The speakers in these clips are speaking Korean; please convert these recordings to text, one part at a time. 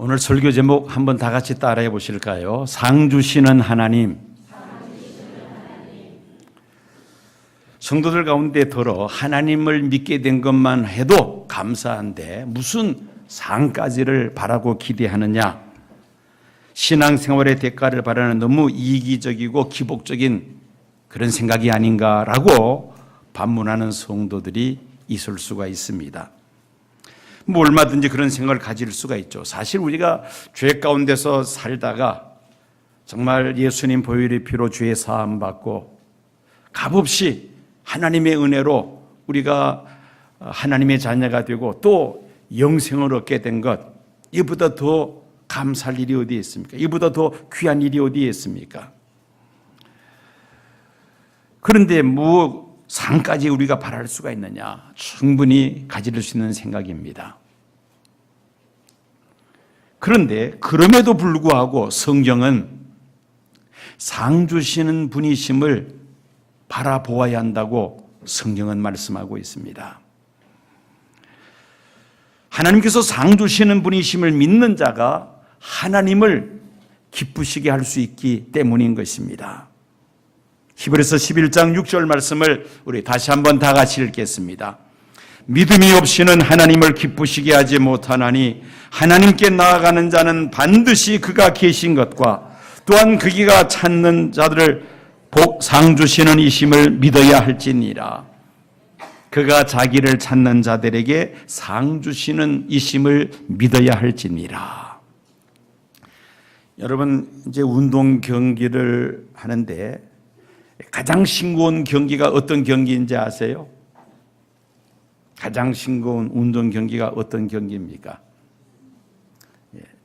오늘 설교 제목 한번 다 같이 따라해 보실까요? 상 주시는 하나님. 성도들 가운데 더러 하나님을 믿게 된 것만 해도 감사한데 무슨 상까지를 바라고 기대하느냐? 신앙생활의 대가를 바라는 너무 이기적이고 기복적인 그런 생각이 아닌가라고 반문하는 성도들이 있을 수가 있습니다. 뭐 얼마든지 그런 생각을 가질 수가 있죠. 사실 우리가 죄 가운데서 살다가 정말 예수님 보혈의 피로 죄 사함 받고 값없이 하나님의 은혜로 우리가 하나님의 자녀가 되고 또 영생을 얻게 된 것, 이보다 더 감사할 일이 어디에 있습니까? 이보다 더 귀한 일이 어디에 있습니까? 그런데 뭐 상까지 우리가 바랄 수가 있느냐? 충분히 가질 수 있는 생각입니다. 그런데 그럼에도 불구하고 성경은 상 주시는 분이심을 바라보아야 한다고 성경은 말씀하고 있습니다. 하나님께서 상 주시는 분이심을 믿는 자가 하나님을 기쁘시게 할 수 있기 때문인 것입니다. 히브리서 11장 6절 말씀을 우리 다시 한번 다 같이 읽겠습니다. 믿음이 없이는 하나님을 기쁘시게 하지 못하나니 하나님께 나아가는 자는 반드시 그가 계신 것과 또한 그가 찾는 자들을 상 주시는 이심을 믿어야 할지니라. 그가 자기를 찾는 자들에게 상 주시는 이심을 믿어야 할지니라. 여러분, 이제 운동 경기를 하는데 가장 싱거운 경기가 어떤 경기인지 아세요? 가장 싱거운 운동 경기가 어떤 경기입니까?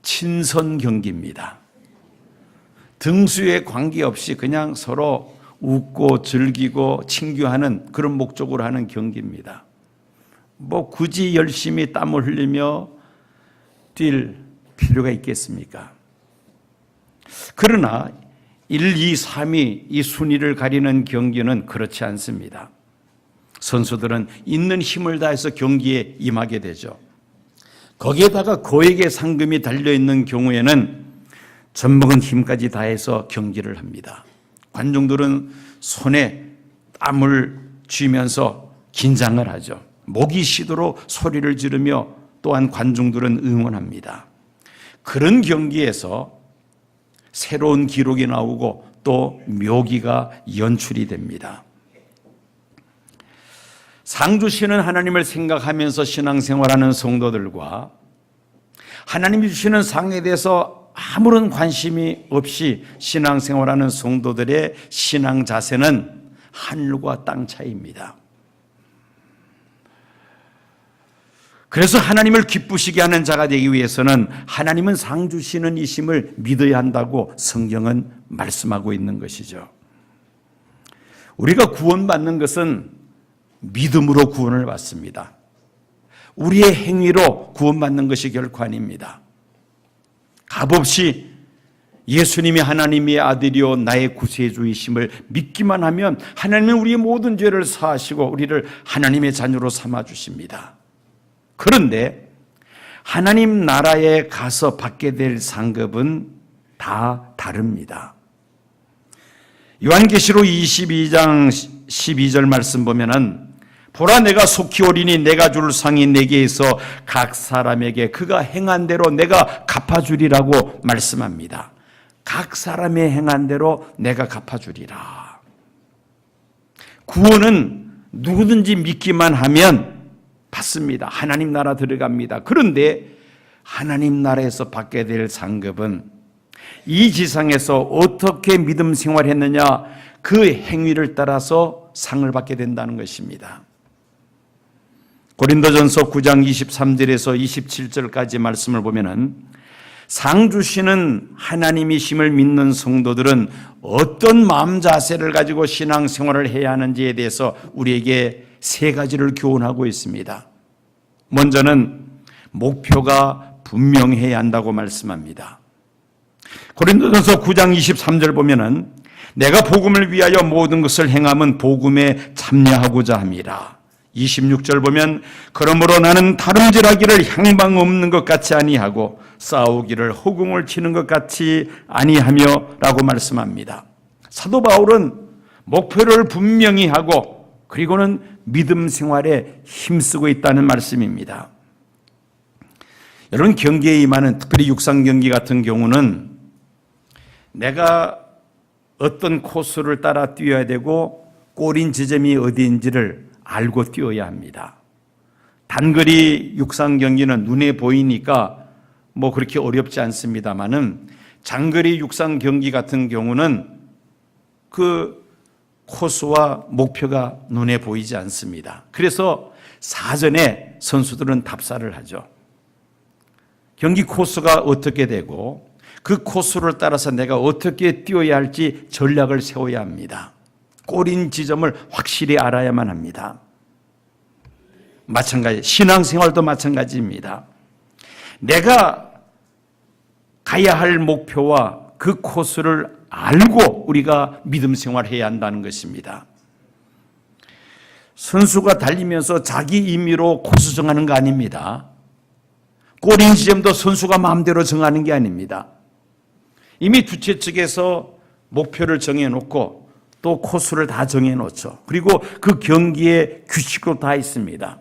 친선 경기입니다. 등수에 관계없이 그냥 서로 웃고 즐기고 친교하는 그런 목적으로 하는 경기입니다. 뭐 굳이 열심히 땀을 흘리며 뛸 필요가 있겠습니까? 그러나 1, 2, 3위 이 순위를 가리는 경기는 그렇지 않습니다. 선수들은 있는 힘을 다해서 경기에 임하게 되죠. 거기에다가 거액의 상금이 달려있는 경우에는 젖먹은 힘까지 다해서 경기를 합니다. 관중들은 손에 땀을 쥐면서 긴장을 하죠. 목이 쉬도록 소리를 지르며 또한 관중들은 응원합니다. 그런 경기에서 새로운 기록이 나오고 또 묘기가 연출이 됩니다. 상 주시는 하나님을 생각하면서 신앙생활하는 성도들과 하나님이 주시는 상에 대해서 아무런 관심이 없이 신앙생활하는 성도들의 신앙 자세는 하늘과 땅 차이입니다. 그래서 하나님을 기쁘시게 하는 자가 되기 위해서는 하나님은 상 주시는 이심을 믿어야 한다고 성경은 말씀하고 있는 것이죠. 우리가 구원받는 것은 믿음으로 구원을 받습니다. 우리의 행위로 구원받는 것이 결코 아닙니다. 값없이 예수님이 하나님의 아들이요 나의 구세주이심을 믿기만 하면 하나님은 우리의 모든 죄를 사하시고 우리를 하나님의 자녀로 삼아주십니다. 그런데 하나님 나라에 가서 받게 될 상급은 다 다릅니다. 요한계시록 22장 12절 말씀 보면은 보라 내가 속히 오리니 내가 줄 상이 내게 있어 각 사람에게 그가 행한 대로 내가 갚아주리라고 말씀합니다. 각 사람의 행한 대로 내가 갚아주리라. 구원은 누구든지 믿기만 하면 받습니다. 하나님 나라 들어갑니다. 그런데 하나님 나라에서 받게 될 상급은 이 지상에서 어떻게 믿음 생활했느냐 그 행위를 따라서 상을 받게 된다는 것입니다. 고린도전서 9장 23절에서 27절까지 말씀을 보면은 상 주시는 하나님이심을 믿는 성도들은 어떤 마음 자세를 가지고 신앙생활을 해야 하는지에 대해서 우리에게 세 가지를 교훈하고 있습니다. 먼저는 목표가 분명해야 한다고 말씀합니다. 고린도전서 9장 23절 보면은 내가 복음을 위하여 모든 것을 행함은 복음에 참여하고자 함이라. 26절 보면 그러므로 나는 다름질하기를 향방 없는 것 같이 아니하고 싸우기를 허공을 치는 것 같이 아니하며 라고 말씀합니다. 사도 바울은 목표를 분명히 하고 그리고는 믿음 생활에 힘쓰고 있다는 말씀입니다. 여러분, 경기에 임하는 특별히 육상 경기 같은 경우는 내가 어떤 코스를 따라 뛰어야 되고 골인 지점이 어디인지를 알고 뛰어야 합니다. 단거리 육상 경기는 눈에 보이니까 그렇게 어렵지 않습니다만은 장거리 육상 경기 같은 경우는 그 코스와 목표가 눈에 보이지 않습니다. 그래서 사전에 선수들은 답사를 하죠. 경기 코스가 어떻게 되고 그 코스를 따라서 내가 어떻게 뛰어야 할지 전략을 세워야 합니다. 골인 지점을 확실히 알아야만 합니다. 마찬가지, 신앙생활도 마찬가지입니다. 내가 가야 할 목표와 그 코스를 알고 우리가 믿음 생활해야 한다는 것입니다. 선수가 달리면서 자기 임의로 코스 정하는 거 아닙니다. 골인 지점도 선수가 마음대로 정하는 게 아닙니다. 이미 주최 측에서 목표를 정해놓고 또 코스를 다 정해놓죠. 그리고 그 경기의 규칙도 다 있습니다.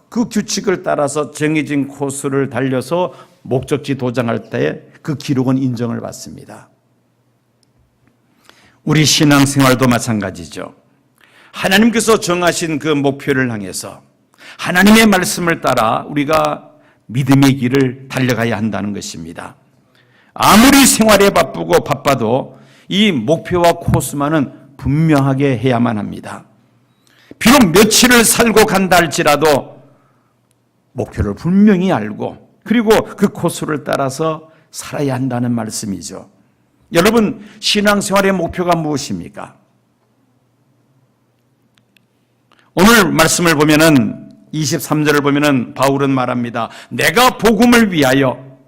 그 규칙을 따라서 정해진 코스를 달려서 목적지 도장할 때 그 기록은 인정을 받습니다. 우리 신앙생활도 마찬가지죠. 하나님께서 정하신 그 목표를 향해서 하나님의 말씀을 따라 우리가 믿음의 길을 달려가야 한다는 것입니다. 아무리 생활에 바빠도 이 목표와 코스만은 분명하게 해야만 합니다. 비록 며칠을 살고 간다 할지라도 목표를 분명히 알고 그리고 그 코스를 따라서 살아야 한다는 말씀이죠. 여러분, 신앙생활의 목표가 무엇입니까? 오늘 말씀을 보면은 23절을 보면은 바울은 말합니다. 내가 복음을 위하여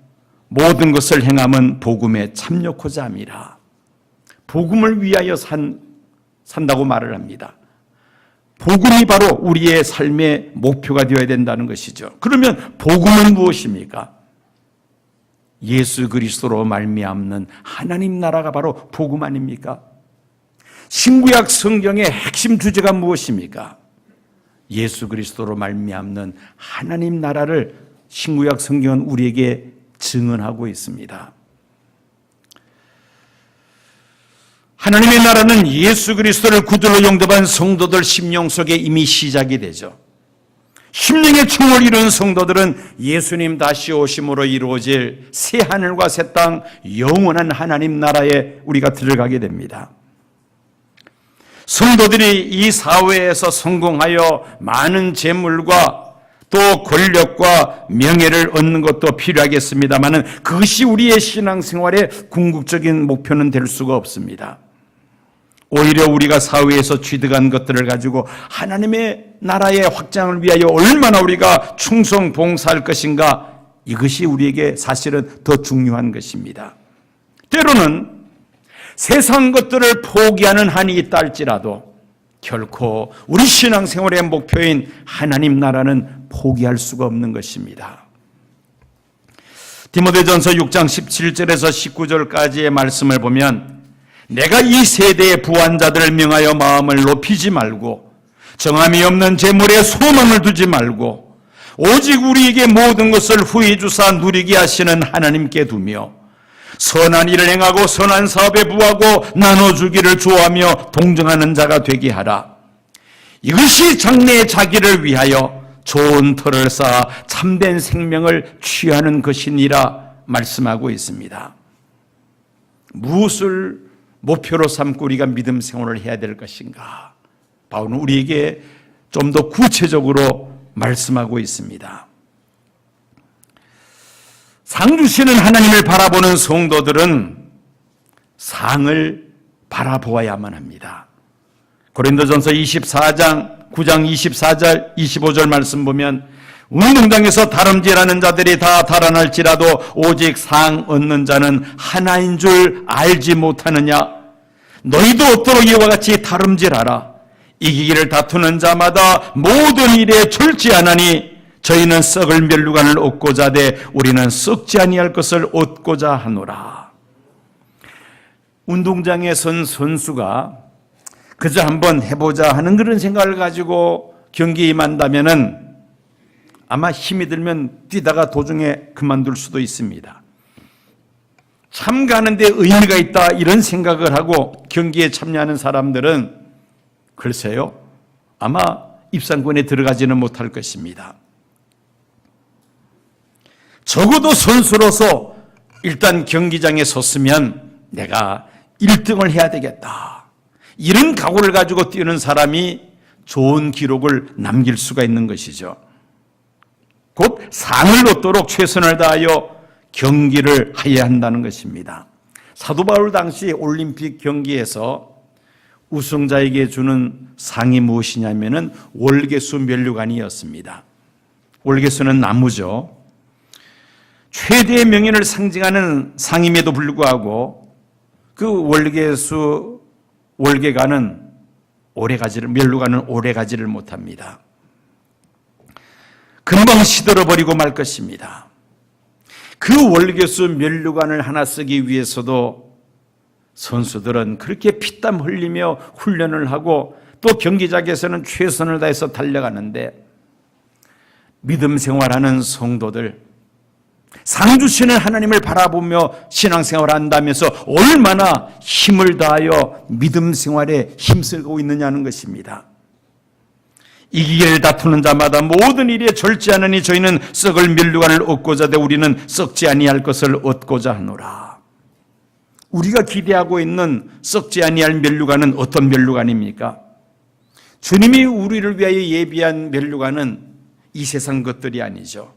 모든 것을 행함은 복음에 참여코자 함이라. 복음을 위하여 산다고 말을 합니다. 복음이 바로 우리의 삶의 목표가 되어야 된다는 것이죠. 그러면 복음은 무엇입니까? 예수 그리스도로 말미암는 하나님 나라가 바로 복음 아닙니까? 신구약 성경의 핵심 주제가 무엇입니까? 예수 그리스도로 말미암는 하나님 나라를 신구약 성경은 우리에게 증언하고 있습니다. 하나님의 나라는 예수 그리스도를 구주로 영접한 성도들 심령 속에 이미 시작이 되죠. 심령의 총을 이룬 성도들은 예수님 다시 오심으로 이루어질 새 하늘과 새 땅 영원한 하나님 나라에 우리가 들어가게 됩니다. 성도들이 이 사회에서 성공하여 많은 재물과 또 권력과 명예를 얻는 것도 필요하겠습니다만 그것이 우리의 신앙생활의 궁극적인 목표는 될 수가 없습니다. 오히려 우리가 사회에서 취득한 것들을 가지고 하나님의 나라의 확장을 위하여 얼마나 우리가 충성 봉사할 것인가, 이것이 우리에게 사실은 더 중요한 것입니다. 때로는 세상 것들을 포기하는 한이 있다 할지라도 결코 우리 신앙생활의 목표인 하나님 나라는 포기할 수가 없는 것입니다. 디모데전서 6장 17절에서 19절까지의 말씀을 보면 내가 이 세대의 부한자들을 명하여 마음을 높이지 말고 정함이 없는 재물에 소망을 두지 말고 오직 우리에게 모든 것을 후히 주사 누리게 하시는 하나님께 두며 선한 일을 행하고 선한 사업에 부하고 나눠주기를 좋아하며 동정하는 자가 되게 하라. 이것이 장래의 자기를 위하여 좋은 터를 쌓아 참된 생명을 취하는 것이니라 말씀하고 있습니다. 무엇을 목표로 삼고 우리가 믿음 생활을 해야 될 것인가? 바울은 우리에게 좀 더 구체적으로 말씀하고 있습니다. 상 주시는 하나님을 바라보는 성도들은 상을 바라보아야만 합니다. 고린도전서 24장 9장 24절 25절 말씀 보면 운동장에서 다름질하는 자들이 다 달아날지라도 오직 상 얻는 자는 하나인 줄 알지 못하느냐? 너희도 얻도록 이와 같이 다름질하라. 이기기를 다투는 자마다 모든 일에 절제하나니 저희는 썩을 멸류관을 얻고자 하되 우리는 썩지 아니할 것을 얻고자 하노라. 운동장에 선 선수가 그저 한번 해보자 하는 그런 생각을 가지고 경기에 임한다면은 아마 힘이 들면 뛰다가 도중에 그만둘 수도 있습니다. 참가하는 데 의미가 있다 이런 생각을 하고 경기에 참여하는 사람들은 글쎄요, 아마 입상권에 들어가지는 못할 것입니다. 적어도 선수로서 일단 경기장에 섰으면 내가 1등을 해야 되겠다, 이런 각오를 가지고 뛰는 사람이 좋은 기록을 남길 수가 있는 것이죠. 곧 상을 얻도록 최선을 다하여 경기를 해야 한다는 것입니다. 사도 바울 당시 올림픽 경기에서 우승자에게 주는 상이 무엇이냐면은 월계수 멸류관이었습니다. 월계수는 나무죠. 최대의 명예를 상징하는 상임에도 불구하고 그 월계관은 멸류관은 오래 가지를 못합니다. 금방 시들어버리고 말 것입니다. 그 월계수 멸류관을 하나 쓰기 위해서도 선수들은 그렇게 피땀 흘리며 훈련을 하고 또 경기장에서는 최선을 다해서 달려가는데, 믿음 생활하는 성도들, 상 주시는 하나님을 바라보며 신앙생활을 한다면서 얼마나 힘을 다하여 믿음 생활에 힘쓰고 있느냐는 것입니다. 이기기를 다투는 자마다 모든 일에 절지 않으니 저희는 썩을 멸류관을 얻고자 하되 우리는 썩지 아니할 것을 얻고자 하노라. 우리가 기대하고 있는 썩지 아니할 멸류관은 어떤 멸류관입니까? 주님이 우리를 위하여 예비한 멸류관은 이 세상 것들이 아니죠.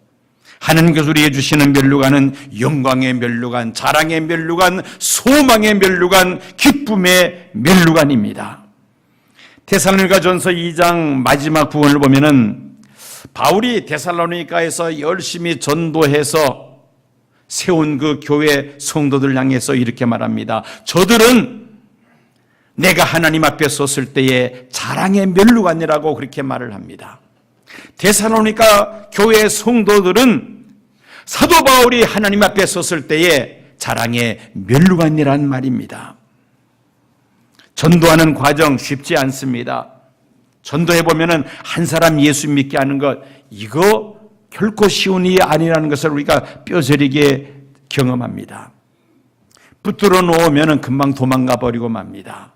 하나님께서 우리에게 주시는 멸류관은 영광의 멸류관, 자랑의 멸류관, 소망의 멸류관, 기쁨의 멸류관입니다. 데살로니가전서 2장 마지막 부분을 보면은 바울이 데살로니가에서 열심히 전도해서 세운 그 교회 성도들 향해서 이렇게 말합니다. 저들은 내가 하나님 앞에 섰을 때에 자랑의 멸류관이라고 그렇게 말을 합니다. 데살로니가 교회 성도들은 사도 바울이 하나님 앞에 섰을 때에 자랑의 멸류관이란 말입니다. 전도하는 과정 쉽지 않습니다. 전도해보면 한 사람 예수 믿게 하는 것, 이거 결코 쉬운 일이 아니라는 것을 우리가 뼈저리게 경험합니다. 붙들어 놓으면 금방 도망가 버리고 맙니다.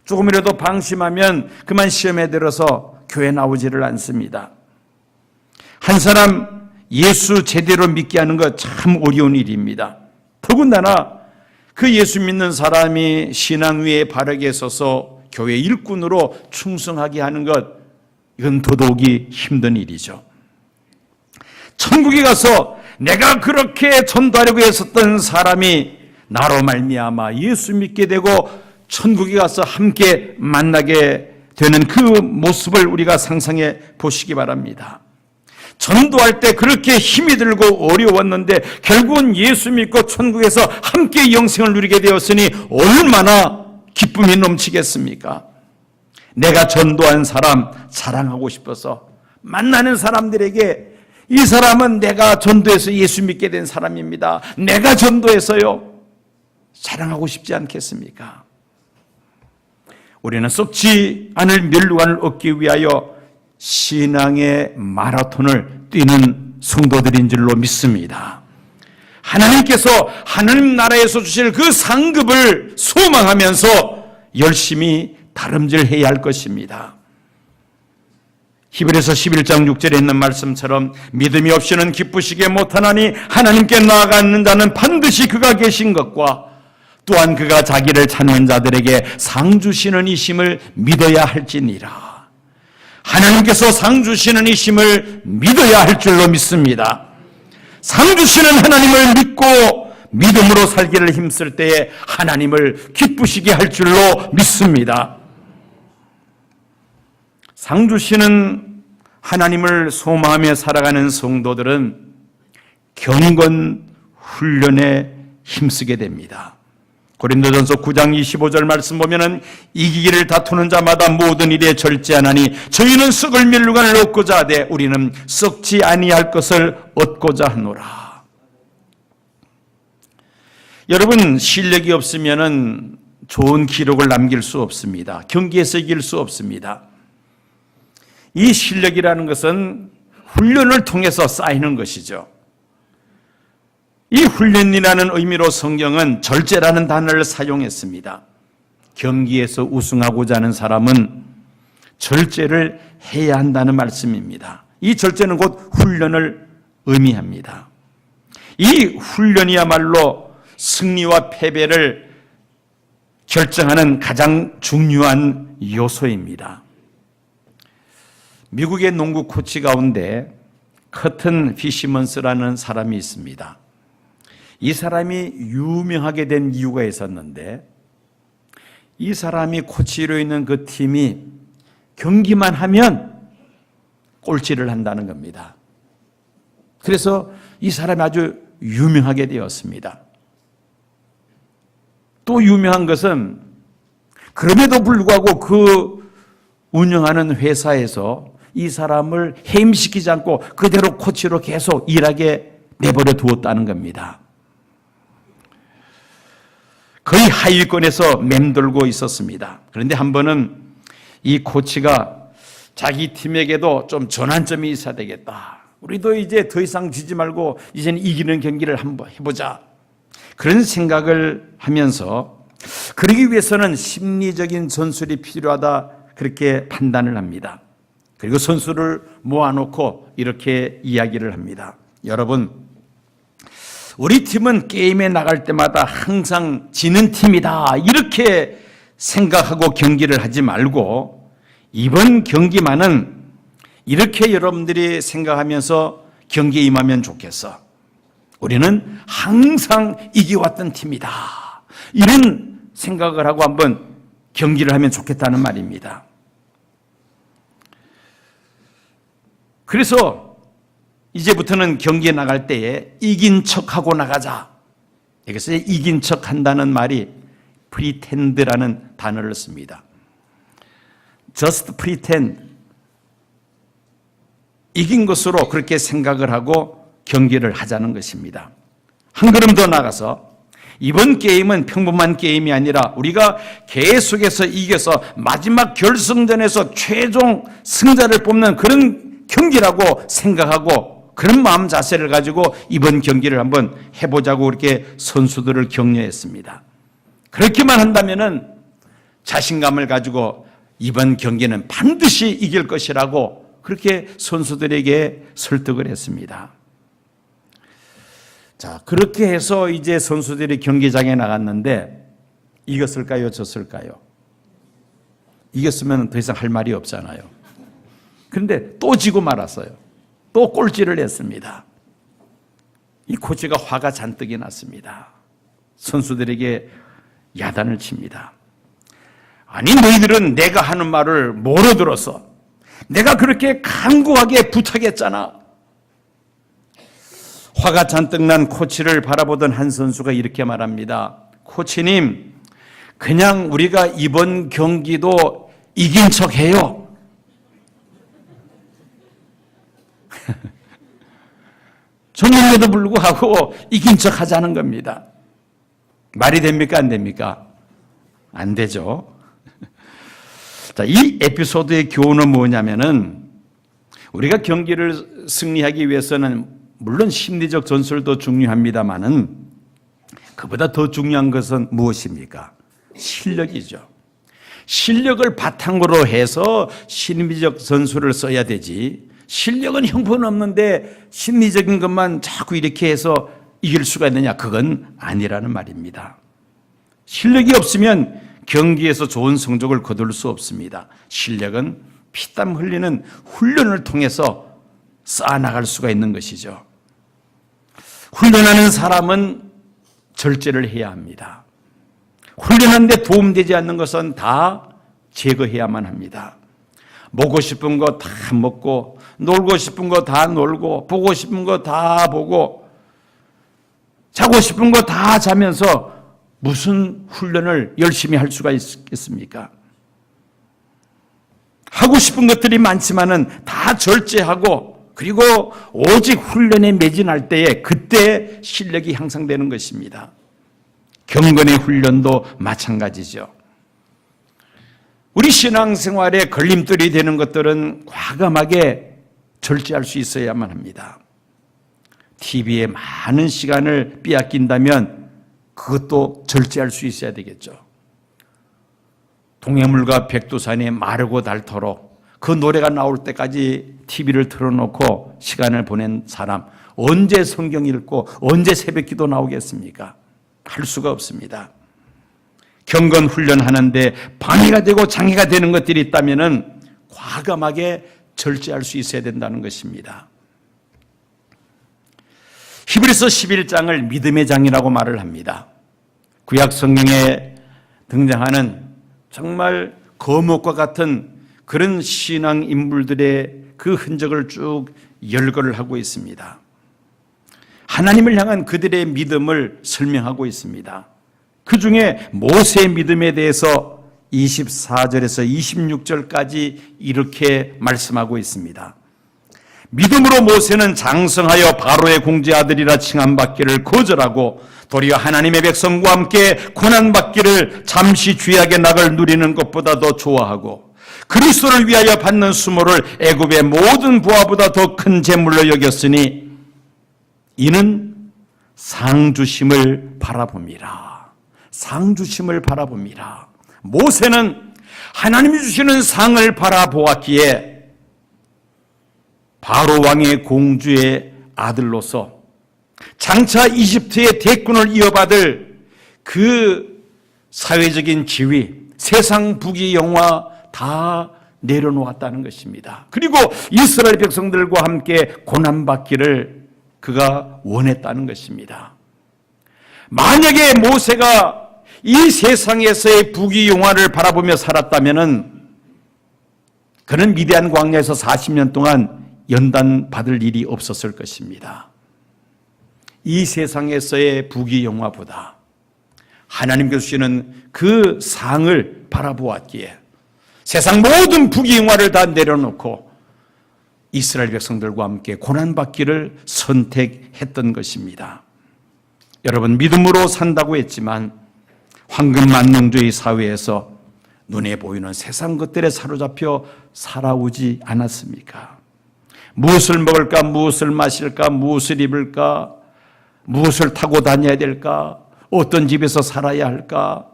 조금이라도 방심하면 그만 시험에 들어서 교회 나오지를 않습니다. 한 사람 예수 제대로 믿게 하는 것 참 어려운 일입니다. 더군다나 그 예수 믿는 사람이 신앙 위에 바르게 서서 교회 일꾼으로 충성하게 하는 것, 이건 더더욱이 힘든 일이죠. 천국에 가서 내가 그렇게 전도하려고 했었던 사람이 나로 말미암아 예수 믿게 되고 천국에 가서 함께 만나게 되는 그 모습을 우리가 상상해 보시기 바랍니다. 전도할 때 그렇게 힘이 들고 어려웠는데 결국은 예수 믿고 천국에서 함께 영생을 누리게 되었으니 얼마나 기쁨이 넘치겠습니까? 내가 전도한 사람 자랑하고 싶어서 만나는 사람들에게 이 사람은 내가 전도해서 예수 믿게 된 사람입니다, 내가 전도해서요, 자랑하고 싶지 않겠습니까? 우리는 썩지 않을 멸류관을 얻기 위하여 신앙의 마라톤을 뛰는 성도들인 줄로 믿습니다. 하나님께서 하나님 나라에서 주실 그 상급을 소망하면서 열심히 다름질해야 할 것입니다. 히브리서 11장 6절에 있는 말씀처럼 믿음이 없이는 기쁘시게 못하나니 하나님께 나아가는 자는 반드시 그가 계신 것과 또한 그가 자기를 찾는 자들에게 상 주시는 이심을 믿어야 할지니라. 하나님께서 상 주시는 이심을 믿어야 할 줄로 믿습니다. 상 주시는 하나님을 믿고 믿음으로 살기를 힘쓸 때에 하나님을 기쁘시게 할 줄로 믿습니다. 상 주시는 하나님을 소망하며 살아가는 성도들은 경건 훈련에 힘쓰게 됩니다. 고린도전서 9장 25절 말씀 보면은 이기기를 다투는 자마다 모든 일에 절제하나니 저희는 썩을 멸류관을 얻고자 하되 우리는 썩지 아니할 것을 얻고자 하노라. 여러분, 실력이 없으면은 좋은 기록을 남길 수 없습니다. 경기에서 이길 수 없습니다. 이 실력이라는 것은 훈련을 통해서 쌓이는 것이죠. 이 훈련이라는 의미로 성경은 절제라는 단어를 사용했습니다. 경기에서 우승하고자 하는 사람은 절제를 해야 한다는 말씀입니다. 이 절제는 곧 훈련을 의미합니다. 이 훈련이야말로 승리와 패배를 결정하는 가장 중요한 요소입니다. 미국의 농구 코치 가운데 커튼 피시먼스라는 사람이 있습니다. 이 사람이 유명하게 된 이유가 있었는데, 이 사람이 코치로 있는 그 팀이 경기만 하면 꼴찌를 한다는 겁니다. 그래서 이 사람이 아주 유명하게 되었습니다. 또 유명한 것은 그럼에도 불구하고 그 운영하는 회사에서 이 사람을 해임시키지 않고 그대로 코치로 계속 일하게 내버려 두었다는 겁니다. 거의 하위권에서 맴돌고 있었습니다. 그런데 한 번은 이 코치가 자기 팀에게도 좀 전환점이 있어야 되겠다. 우리도 이제 더 이상 지지 말고 이제는 이기는 경기를 한번 해보자. 그런 생각을 하면서 그러기 위해서는 심리적인 전술이 필요하다, 그렇게 판단을 합니다. 그리고 선수를 모아놓고 이렇게 이야기를 합니다. 여러분, 우리 팀은 게임에 나갈 때마다 항상 지는 팀이다, 이렇게 생각하고 경기를 하지 말고 이번 경기만은 이렇게 여러분들이 생각하면서 경기에 임하면 좋겠어. 우리는 항상 이겨왔던 팀이다, 이런 생각을 하고 한번 경기를 하면 좋겠다는 말입니다. 그래서 이제부터는 경기에 나갈 때에 이긴 척하고 나가자. 여기서 이긴 척한다는 말이 pretend라는 단어를 씁니다. just pretend, 이긴 것으로 그렇게 생각을 하고 경기를 하자는 것입니다. 한 걸음 더 나가서 이번 게임은 평범한 게임이 아니라 우리가 계속해서 이겨서 마지막 결승전에서 최종 승자를 뽑는 그런 경기라고 생각하고 그런 마음 자세를 가지고 이번 경기를 한번 해보자고 그렇게 선수들을 격려했습니다. 그렇게만 한다면은 자신감을 가지고 이번 경기는 반드시 이길 것이라고 그렇게 선수들에게 설득을 했습니다. 자, 그렇게 해서 이제 선수들이 경기장에 나갔는데 이겼을까요? 졌을까요? 이겼으면 더 이상 할 말이 없잖아요. 그런데 또 지고 말았어요. 또 꼴찌를 했습니다. 이 코치가 화가 잔뜩이 났습니다. 선수들에게 야단을 칩니다. 아니, 너희들은 내가 하는 말을 못 알아들었어. 내가 그렇게 간곡하게 부탁했잖아. 화가 잔뜩 난 코치를 바라보던 한 선수가 이렇게 말합니다. 코치님, 그냥 우리가 이번 경기도 이긴 척해요. 졌는데도 불구하고 이긴 척 하자는 겁니다. 말이 됩니까? 안 됩니까? 안 되죠. 자, 이 에피소드의 교훈은 뭐냐면은 우리가 경기를 승리하기 위해서는 물론 심리적 전술도 중요합니다만은 그보다 더 중요한 것은 무엇입니까? 실력이죠. 실력을 바탕으로 해서 심리적 전술을 써야 되지, 실력은 형편없는데 심리적인 것만 자꾸 이렇게 해서 이길 수가 있느냐? 그건 아니라는 말입니다. 실력이 없으면 경기에서 좋은 성적을 거둘 수 없습니다. 실력은 피땀 흘리는 훈련을 통해서 쌓아나갈 수가 있는 것이죠. 훈련하는 사람은 절제를 해야 합니다. 훈련하는데 도움되지 않는 것은 다 제거해야만 합니다. 먹고 싶은 거 다 먹고, 놀고 싶은 거 다 놀고, 보고 싶은 거 다 보고, 자고 싶은 거 다 자면서 무슨 훈련을 열심히 할 수가 있겠습니까? 하고 싶은 것들이 많지만은 다 절제하고 그리고 오직 훈련에 매진할 때에 그때 실력이 향상되는 것입니다. 경건의 훈련도 마찬가지죠. 우리 신앙생활에 걸림돌이 되는 것들은 과감하게 절제할 수 있어야만 합니다. TV에 많은 시간을 빼앗긴다면 그것도 절제할 수 있어야 되겠죠. 동해물과 백두산이 마르고 닳도록 그 노래가 나올 때까지 TV를 틀어놓고 시간을 보낸 사람, 언제 성경 읽고 언제 새벽기도 나오겠습니까? 할 수가 없습니다. 경건 훈련하는데 방해가 되고 장애가 되는 것들이 있다면 과감하게 절제할 수 있어야 된다는 것입니다. 히브리서 11장을 믿음의 장이라고 말을 합니다. 구약 성경에 등장하는 정말 거목과 같은 그런 신앙 인물들의 그 흔적을 쭉 열거를 하고 있습니다. 하나님을 향한 그들의 믿음을 설명하고 있습니다. 그 중에 모세의 믿음에 대해서 24절에서 26절까지 이렇게 말씀하고 있습니다. 믿음으로 모세는 장성하여 바로의 공제 아들이라 칭함받기를 거절하고 도리어 하나님의 백성과 함께 고난받기를 잠시 죄악의 낙을 누리는 것보다 더 좋아하고 그리스도를 위하여 받는 수모를 애굽의 모든 부하보다 더 큰 재물로 여겼으니 이는 상주심을 바라봅니다. 상주심을 바라봅니다. 모세는 하나님이 주시는 상을 바라보았기에 바로 왕의 공주의 아들로서 장차 이집트의 대권을 이어받을 그 사회적인 지위, 세상 부귀 영화 다 내려놓았다는 것입니다. 그리고 이스라엘 백성들과 함께 고난받기를 그가 원했다는 것입니다. 만약에 모세가 이 세상에서의 부귀 영화를 바라보며 살았다면 그는 미디안 광야에서 40년 동안 연단 받을 일이 없었을 것입니다. 이 세상에서의 부귀 영화보다 하나님께서 주시는 그 상을 바라보았기에 세상 모든 부귀 영화를 다 내려놓고 이스라엘 백성들과 함께 고난받기를 선택했던 것입니다. 여러분, 믿음으로 산다고 했지만 황금만능주의 사회에서 눈에 보이는 세상 것들에 사로잡혀 살아오지 않았습니까? 무엇을 먹을까, 무엇을 마실까, 무엇을 입을까, 무엇을 타고 다녀야 될까, 어떤 집에서 살아야 할까,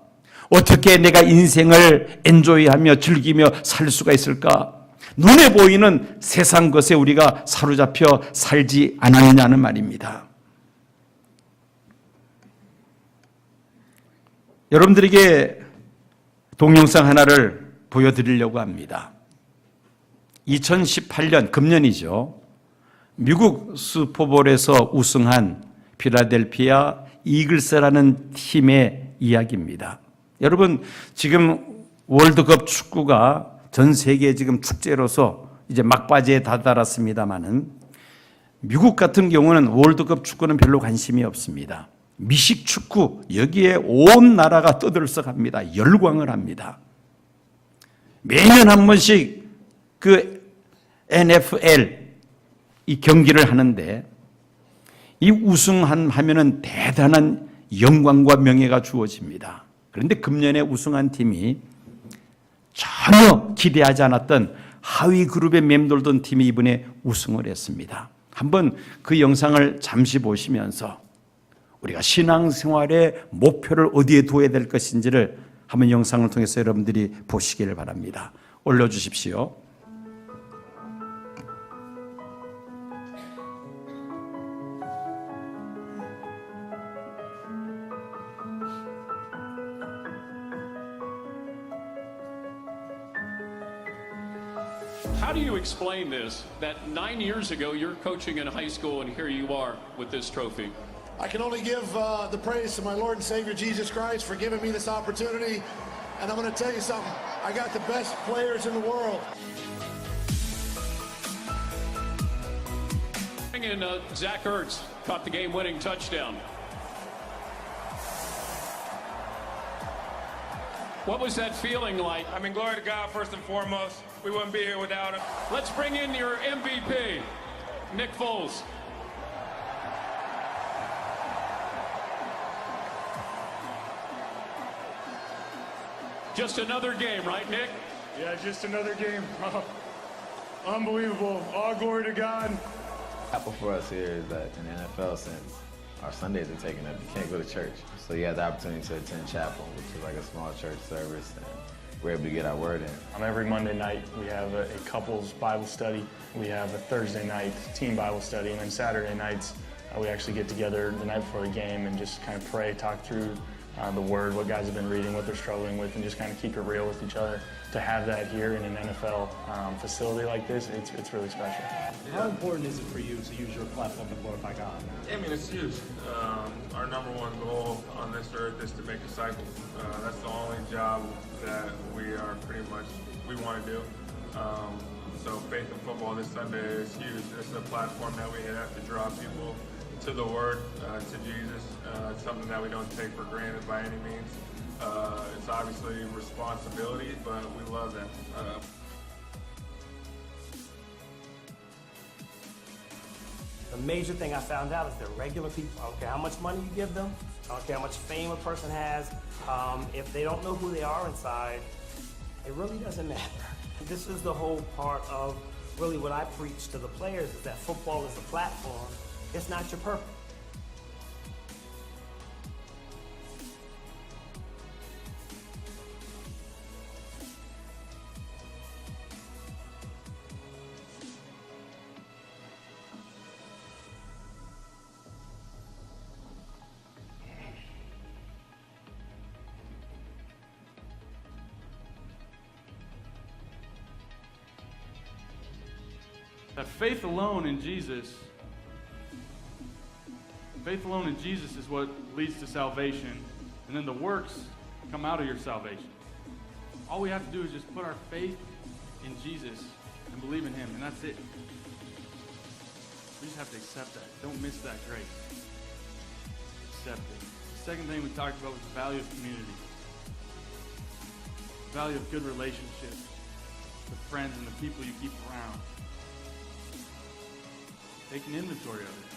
어떻게 내가 인생을 엔조이하며 즐기며 살 수가 있을까? 눈에 보이는 세상 것에 우리가 사로잡혀 살지 않았느냐는 말입니다. 여러분들에게 동영상 하나를 보여드리려고 합니다. 2018년, 금년이죠. 미국 슈퍼볼에서 우승한 필라델피아 이글스라는 팀의 이야기입니다. 여러분, 지금 월드컵 축구가 전 세계 지금 축제로서 이제 막바지에 다다랐습니다만은 미국 같은 경우는 월드컵 축구는 별로 관심이 없습니다. 미식 축구, 여기에 온 나라가 떠들썩합니다. 열광을 합니다. 매년 한 번씩 그 NFL 이 경기를 하는데 이 우승하면은 대단한 영광과 명예가 주어집니다. 그런데 금년에 우승한 팀이 전혀 기대하지 않았던 하위 그룹에 맴돌던 팀이 이번에 우승을 했습니다. 한번 그 영상을 잠시 보시면서 우리가 신앙생활의 목표를 어디에 두어야 될 것인지를 한번 영상을 통해서 여러분들이 보시기를 바랍니다. 올려주십시오. How do you explain this, that 9 years ago you're coaching in a high school and here you are with this trophy? I can only give the praise to my Lord and Savior Jesus Christ for giving me this opportunity. And I'm going to tell you something. I got the best players in the world. And Zach Ertz caught the game-winning touchdown. What was that feeling like? I mean, glory to God, first and foremost. We wouldn't be here without him. Let's bring in your MVP, Nick Foles. Just another game, right, Nick? Yeah, just another game. Unbelievable. All glory to God. Apple for us here is that in the NFL, since our Sundays are taken up, you can't go to church. So you have the opportunity to attend chapel, which is like a small church service, and we're able to get our word in. Every Monday night, we have a couples Bible study. We have a Thursday night team Bible study, and then Saturday nights, we actually get together the night before a game and just kind of pray, talk through the Word, what guys have been reading, what they're struggling with, and just kind of keep it real with each other. To have that here in an NFL facility like this, it's really special. How important is it for you to use your platform to glorify God? I mean, it's huge. Our number one goal on this earth is to make disciples. That's the only job that we want to do. So Faith in Football this Sunday is huge. It's a platform that we have to draw people to the Word, to Jesus. It's something that we don't take for granted by any means. It's obviously a responsibility, but we love that. The major thing I found out is that regular people, I don't care how much money you give them, I don't care how much fame a person has, if they don't know who they are inside, it really doesn't matter. This is the whole part of really what I preach to the players, is that football is a platform. It's not your purpose. That faith alone in Jesus is what leads to salvation, and then the works come out of your salvation. All we have to do is just put our faith in Jesus and believe in Him, and that's it. We just have to accept that. Don't miss that grace. Accept it. The second thing we talked about was the value of community. The value of good relationships, the friends and the people you keep around. Take an inventory of it.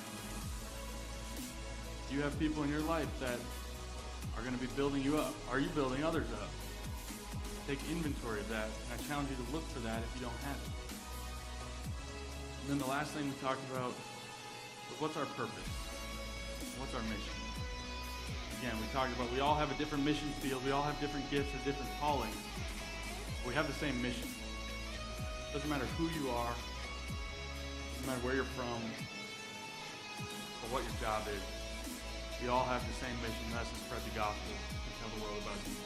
Do you have people in your life that are going to be building you up? Are you building others up? Take inventory of that, and I challenge you to look for that if you don't have it. And then the last thing we talked about was what's our purpose? What's our mission? Again, we talked about we all have a different mission field, we all have different gifts or different callings, but we have the same mission. It doesn't matter who you are, no matter where you're from, or what your job is. We all have the same mission, and that's to spread the gospel and tell the world about Jesus.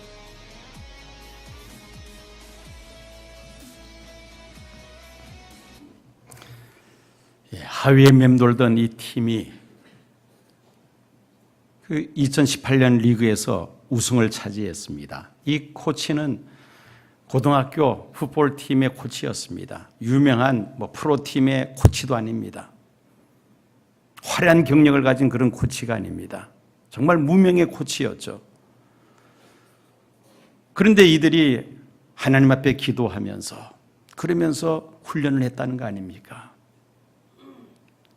하위에 맴돌던 이 팀이 그 2018년 리그에서 우승을 차지했습니다. 이 코치는 고등학교 풋볼팀의 코치였습니다. 유명한 프로팀의 코치도 아닙니다. 화려한 경력을 가진 그런 코치가 아닙니다. 정말 무명의 코치였죠. 그런데 이들이 하나님 앞에 기도하면서 그러면서 훈련을 했다는 거 아닙니까?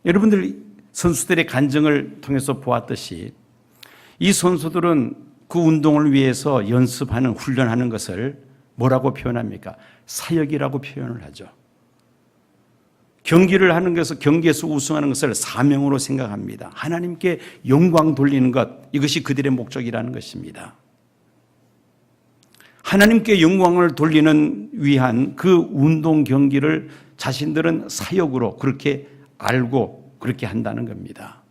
여러분들 선수들의 간증을 통해서 보았듯이 이 선수들은 그 운동을 위해서 연습하는 훈련하는 것을 뭐라고 표현합니까? 사역이라고 표현을 하죠. 경기를 하는 것을 경기에서 우승하는 것을 사명으로 생각합니다. 하나님께 영광 돌리는 것, 이것이 그들의 목적이라는 것입니다. 하나님께 영광을 돌리는 위한 그 운동 경기를 자신들은 사역으로 그렇게 알고 그렇게 한다는 겁니다.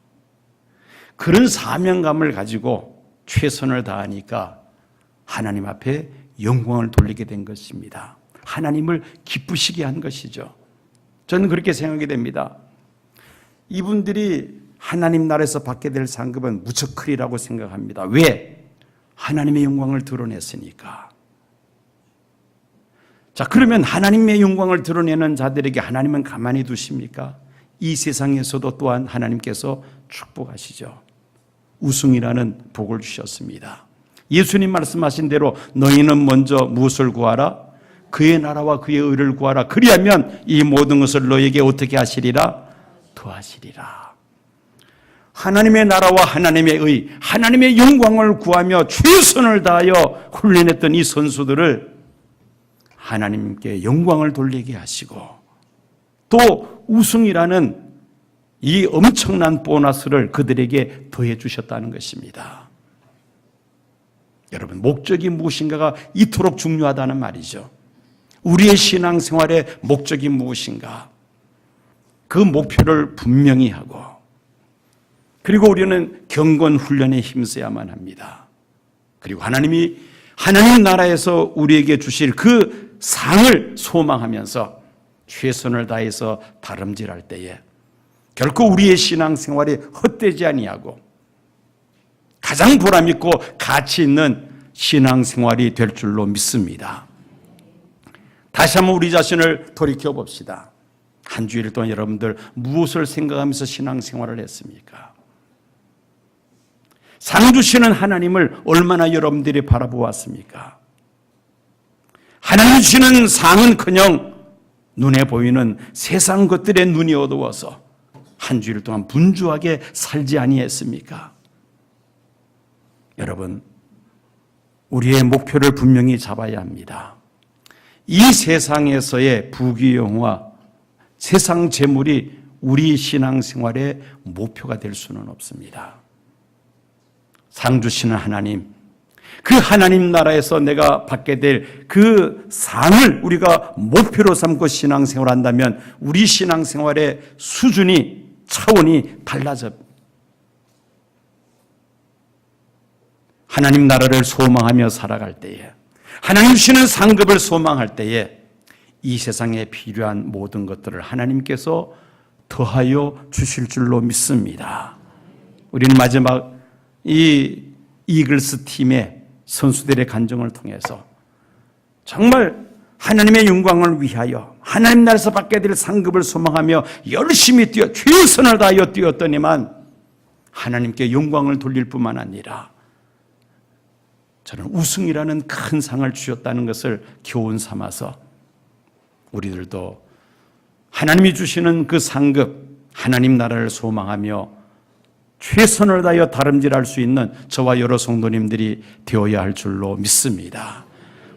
그런 사명감을 가지고 최선을 다하니까 하나님 앞에 영광을 돌리게 된 것입니다. 하나님을 기쁘시게 한 것이죠. 저는 그렇게 생각이 됩니다. 이분들이 하나님 나라에서 받게 될 상급은 무척 크리라고 생각합니다. 왜? 하나님의 영광을 드러냈으니까. 자, 그러면 하나님의 영광을 드러내는 자들에게 하나님은 가만히 두십니까? 이 세상에서도 또한 하나님께서 축복하시죠. 우승이라는 복을 주셨습니다. 예수님 말씀하신 대로 너희는 먼저 무엇을 구하라? 그의 나라와 그의 의를 구하라. 그리하면 이 모든 것을 너에게 어떻게 하시리라? 더하시리라. 하나님의 나라와 하나님의 의, 하나님의 영광을 구하며 최선을 다하여 훈련했던 이 선수들을 하나님께 영광을 돌리게 하시고 또 우승이라는 이 엄청난 보너스를 그들에게 더해 주셨다는 것입니다. 여러분, 목적이 무엇인가가 이토록 중요하다는 말이죠. 우리의 신앙생활의 목적이 무엇인가? 그 목표를 분명히 하고 그리고 우리는 경건 훈련에 힘써야만 합니다. 그리고 하나님 나라에서 우리에게 주실 그 상을 소망하면서 최선을 다해서 다름질할 때에 결코 우리의 신앙생활이 헛되지 아니하고 가장 보람있고 가치 있는 신앙생활이 될 줄로 믿습니다. 다시 한번 우리 자신을 돌이켜 봅시다. 한 주일 동안 여러분들 무엇을 생각하면서 신앙생활을 했습니까? 상 주시는 하나님을 얼마나 여러분들이 바라보았습니까? 하나님 주시는 상은커녕 눈에 보이는 세상 것들의 눈이 어두워서 한 주일 동안 분주하게 살지 아니했습니까? 여러분, 우리의 목표를 분명히 잡아야 합니다. 이 세상에서의 부귀영화, 세상 재물이 우리 신앙생활의 목표가 될 수는 없습니다. 상 주시는 하나님, 그 하나님 나라에서 내가 받게 될 그 상을 우리가 목표로 삼고 신앙생활을 한다면 우리 신앙생활의 수준이, 차원이 달라져. 하나님 나라를 소망하며 살아갈 때에, 하나님 주시는 상급을 소망할 때에 이 세상에 필요한 모든 것들을 하나님께서 더하여 주실 줄로 믿습니다. 우리는 마지막 이 이글스 팀의 선수들의 간증을 통해서 정말 하나님의 영광을 위하여 하나님 나라에서 받게 될 상급을 소망하며 열심히 뛰어 최선을 다하여 뛰었더니만 하나님께 영광을 돌릴 뿐만 아니라 저는 우승이라는 큰 상을 주셨다는 것을 교훈 삼아서 우리들도 하나님이 주시는 그 상급, 하나님 나라를 소망하며 최선을 다하여 다름질할 수 있는 저와 여러 성도님들이 되어야 할 줄로 믿습니다.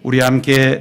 우리 함께